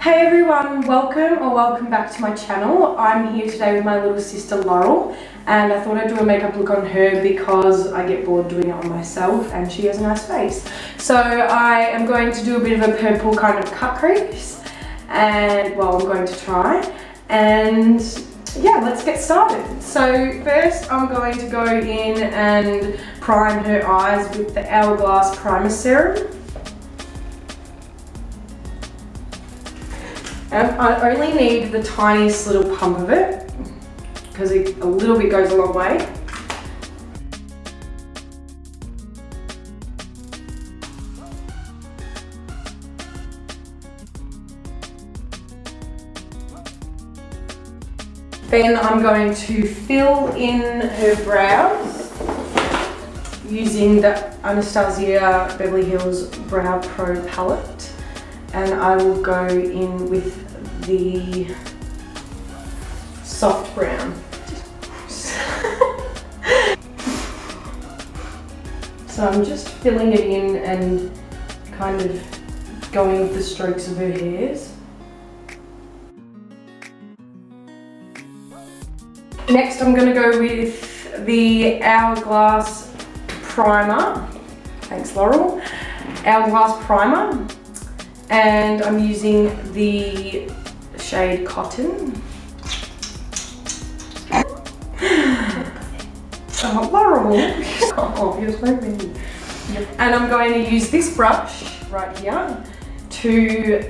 Hey everyone, welcome back to my channel. I'm here today with my little sister Laurel, and I thought I'd do a makeup look on her because I get bored doing it on myself and she has a nice face. So I am going to do a bit of a purple kind of cut crease, and well, I'm going to try, and yeah, let's get started. So first I'm going to go in and prime her eyes with the Hourglass primer serum. And I only need the tiniest little pump of it because a little bit goes a long way. Then I'm going to fill in her brows using the Anastasia Beverly Hills Brow Pro palette. And I will go in with the soft brown. So I'm just filling it in and kind of going with the strokes of her hairs. Next I'm going to go with the Hourglass primer. Thanks Laurel. Hourglass primer. And I'm using the shade Cotton. Oh, Laurel! Oh, you're so mean. And I'm going to use this brush right here to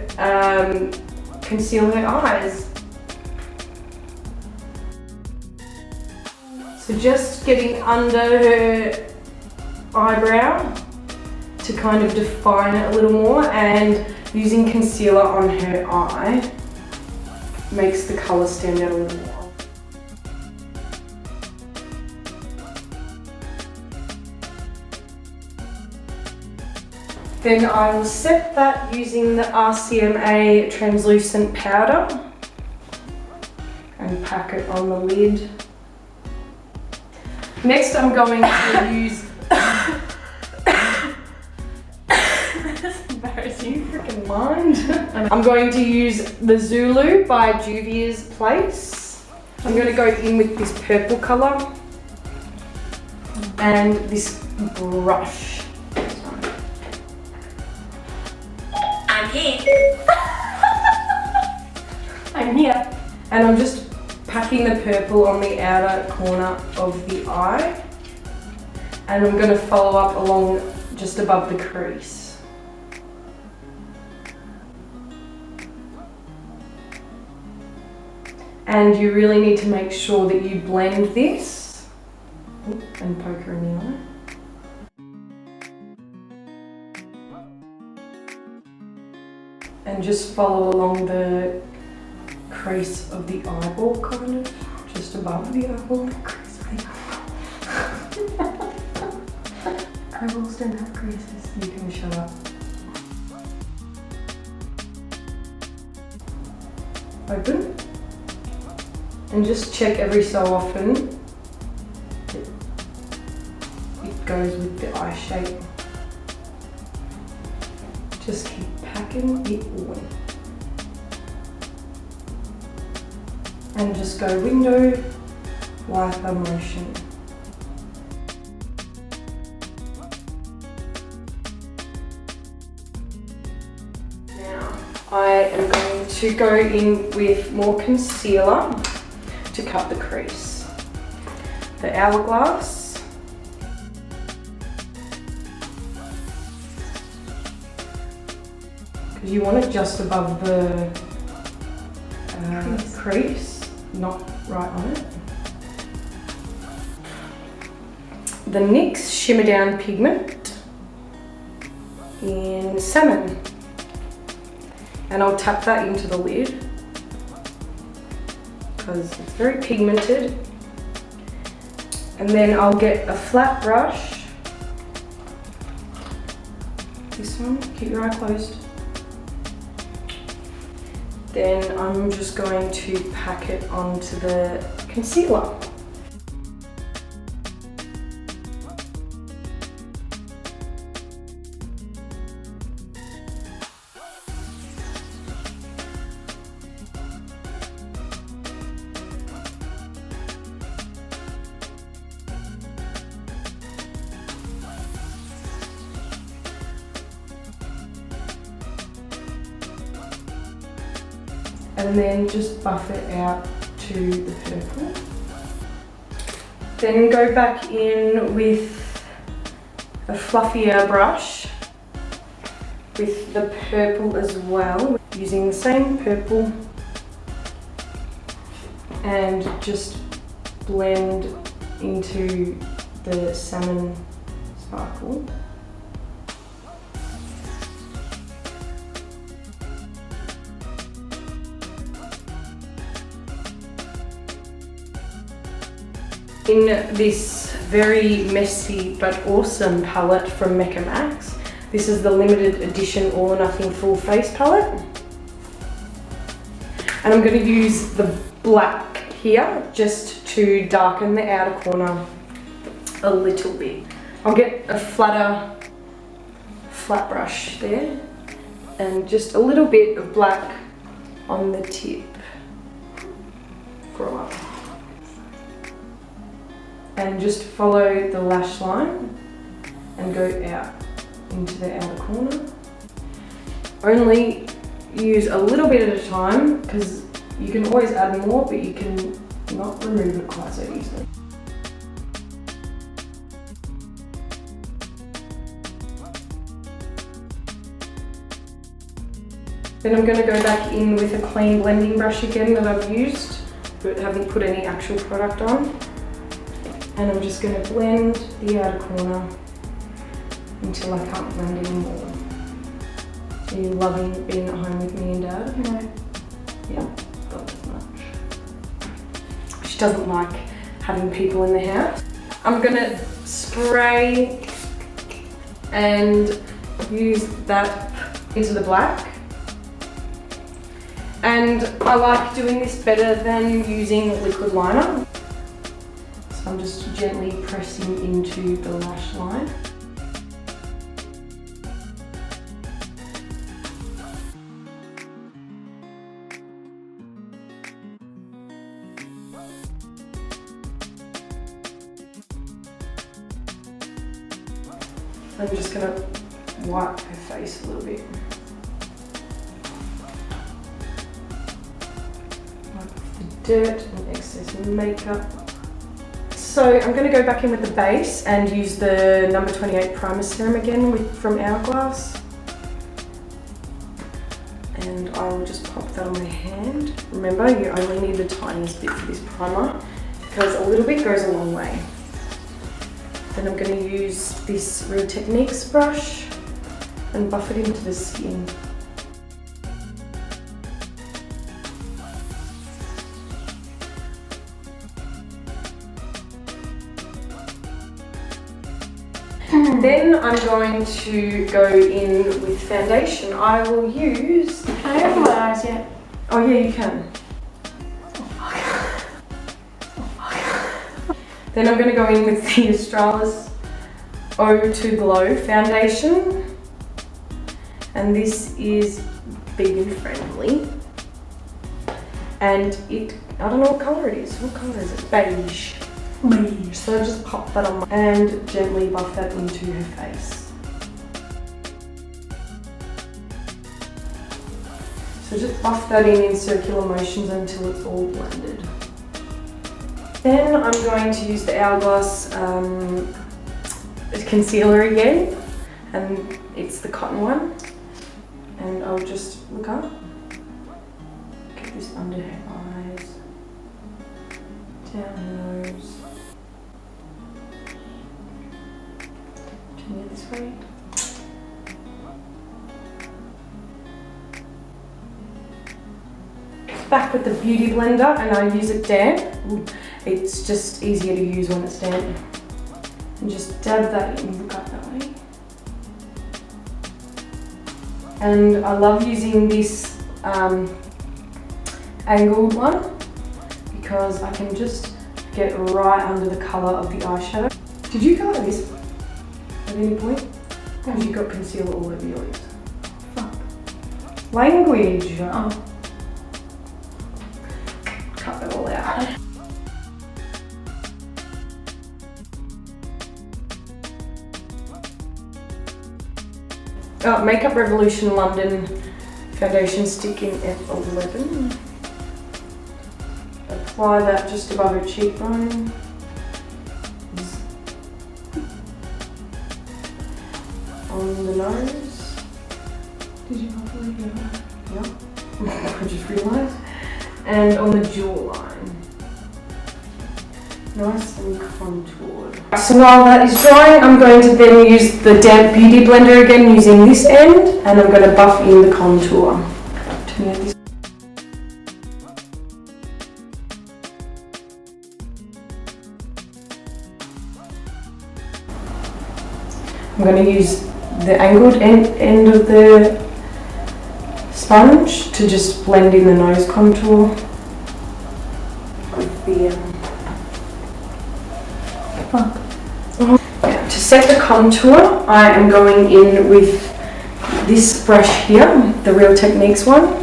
conceal her eyes. So just getting under her eyebrow to kind of define it a little more, and using concealer on her eye makes the colour stand out a little more. Then I will set that using the RCMA translucent powder and pack it on the lid. Next I'm going to use you freaking mind. I'm going to use the Zulu by Juvia's Place. I'm going to go in with this purple colour and this brush. I'm here. I'm here. And I'm just packing the purple on the outer corner of the eye, and I'm going to follow up along just above the crease. And you really need to make sure that you blend this and poke her in the eye. And just follow along the crease of the eyeball, kind of, just above the eyeball. Crease of the eyeball. Eyeballs don't have creases. You can shut up. Open. And just check every so often that it goes with the eye shape. Just keep packing it on. And just go window, wiper motion. Now I am going to go in with more concealer to cut the crease. The Hourglass. Because you want it just above the crease, not right on it. The NYX Shimmer Down Pigment in Salmon. And I'll tap that into the lid, because it's very pigmented. And then I'll get a flat brush. This one, keep your eye closed. Then I'm just going to pack it onto the concealer. and then just buff it out to the purple. Then go back in with a fluffier brush with the purple as well, using the same purple, and just blend into the salmon sparkle. In this very messy but awesome palette from Mecca Max, this is the limited edition All or Nothing Full Face palette. And I'm going to use the black here just to darken the outer corner a little bit. I'll get a flat brush there and just a little bit of black on the tip for a while. And just follow the lash line and go out into the outer corner. Only use a little bit at a time because you can always add more, but you can not remove it quite so easily. Then I'm going to go back in with a clean blending brush again that I've used, but haven't put any actual product on. And I'm just going to blend the outer corner until I can't blend anymore. Are you loving being at home with me and Dad? No. Yeah, not that much. She doesn't like having people in the house. I'm going to spray and use that into the black. And I like doing this better than using liquid liner. So I'm just gently pressing into the lash line. I'm just going to wipe her face a little bit. Wipe the dirt and excess makeup. So I'm going to go back in with the base and use the number 28 primer serum again from Hourglass. And I will just pop that on my hand. Remember, you only need the tiniest bit for this primer because a little bit goes a long way. Then I'm going to use this Real Techniques brush and buff it into the skin. Then I'm going to go in with foundation. I will use... Can I open my eyes yet? Oh yeah, you can. Then I'm going to go in with the Australis O2 Glow foundation. And this is vegan friendly. And it, I don't know what colour it is. What colour is it? Beige. Beige. So just pop that on and gently buff that into her face. So just buff that in circular motions until it's all blended. Then I'm going to use the Hourglass concealer again, and it's the cotton one. And I'll just look up, get this under her eyes, down her nose. Turn it this way. Back with the beauty blender, and I use it damp. It's just easier to use when it's damp. And just dab that in, look up that way. And I love using this angled one because I can just get right under the colour of the eyeshadow. Did you go like this at any point? Because you got concealer all over your lips. Fuck. Language! Oh. Cut that all out. Oh, Makeup Revolution London foundation stick in F11. apply that just above her cheekbone. On the nose. Did you properly do that? Yeah. I just realised. And on the jawline. Nice and contoured. So while that is drying, I'm going to then use the damp beauty blender again using this end, and I'm going to buff in the contour. I'm going to use the angled end of the sponge to just blend in the nose contour with the yeah, to set the contour, I am going in with this brush here, the Real Techniques one,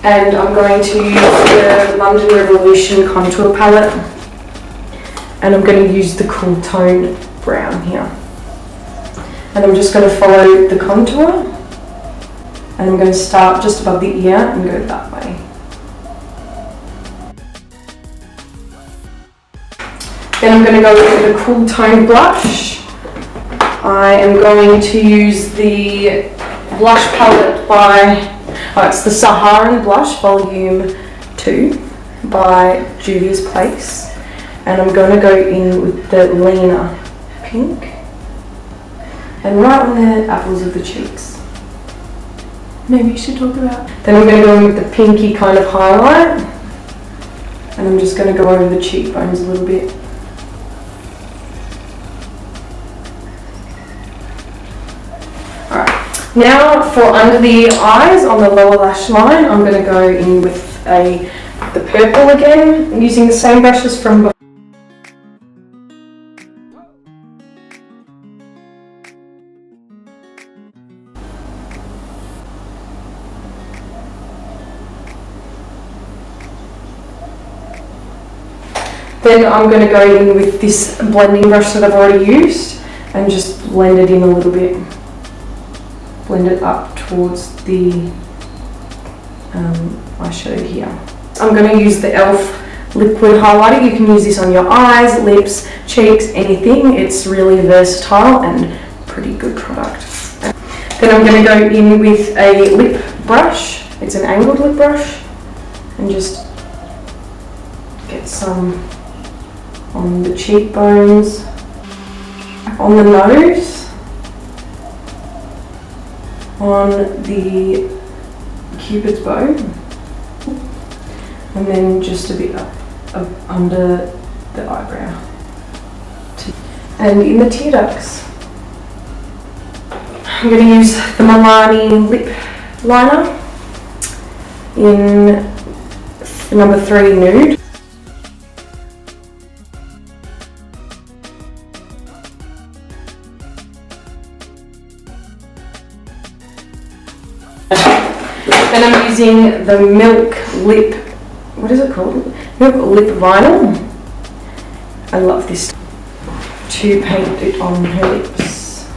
and I'm going to use the London Revolution contour palette, and I'm going to use the Cool Tone brown here. And I'm just going to follow the contour, and I'm going to start just above the ear and go that way. Then I'm going to go with the Cool Tone blush. I am going to use the blush palette by, it's the Saharan blush volume 2 by Juvia's Place. And I'm going to go in with the Leena pink. And right on the apples of the cheeks. Maybe you should talk about. Then I'm going to go in with the pinky kind of highlight. And I'm just going to go over the cheekbones a little bit. Alright, now for under the eyes on the lower lash line, I'm going to go in with the purple again, using the same brushes from before. Then I'm going to go in with this blending brush that I've already used and just blend it in a little bit. Blend it up towards the eyeshadow here. I'm going to use the e.l.f. liquid highlighter. You can use this on your eyes, lips, cheeks, anything. It's really versatile and pretty good product. Then I'm going to go in with a lip brush. It's an angled lip brush, and just get some on the cheekbones, on the nose, on the cupid's bow, and then just a bit up under the eyebrow, and in the tear ducts. I'm going to use the Milani lip liner in number 3 Nude. Then I'm using the Milk Lip, what is it called? Milk Lip Vinyl. I love this, to paint it on her lips.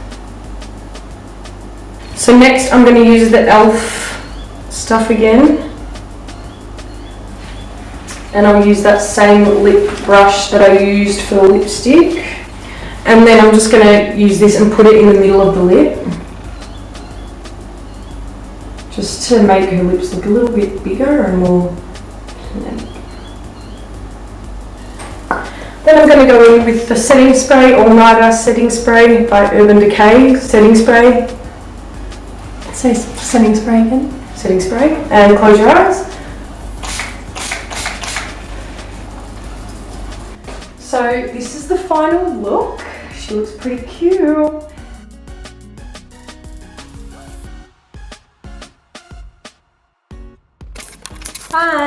So next I'm going to use the e.l.f. stuff again. And I'll use that same lip brush that I used for the lipstick. And then I'm just going to use this and put it in the middle of the lip, just to make her lips look a little bit bigger and more kinetic. Then I'm going to go in with the setting spray, All Nighter setting spray by Urban Decay setting spray. Say setting spray again. Setting spray, and close your eyes. So this is the final look. She looks pretty cute. Bye.